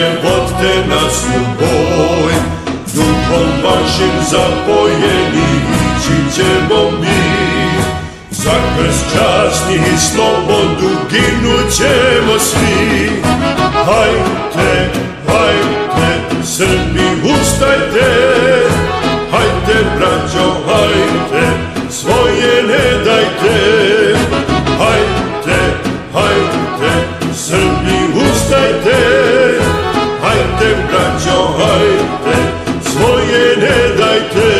Hajde, vodte nas u boj, duhom vašim zapojeni ići ćemo mi. Za krst časni i slobodu ginut ćemo svi. Hajde, hajde, Srbi ustajte, hajde braćo, hajde, svoje ne dajte. Hajde, hajde, Srbi ustajte, hajde braćo, hajde, svoje ne dajte.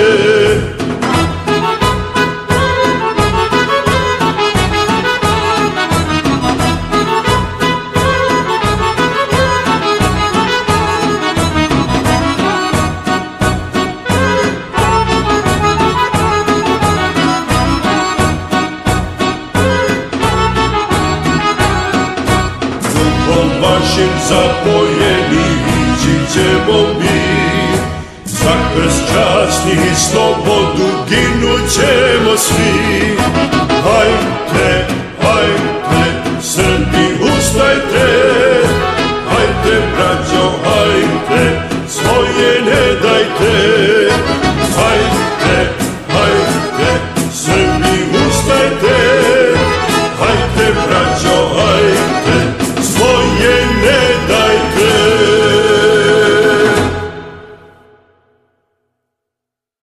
Vašim zapojeni ići ćemo mi. Za krst časni i slobodu ginut ćemo svi. Hajde, hajde, Srbi ustajte,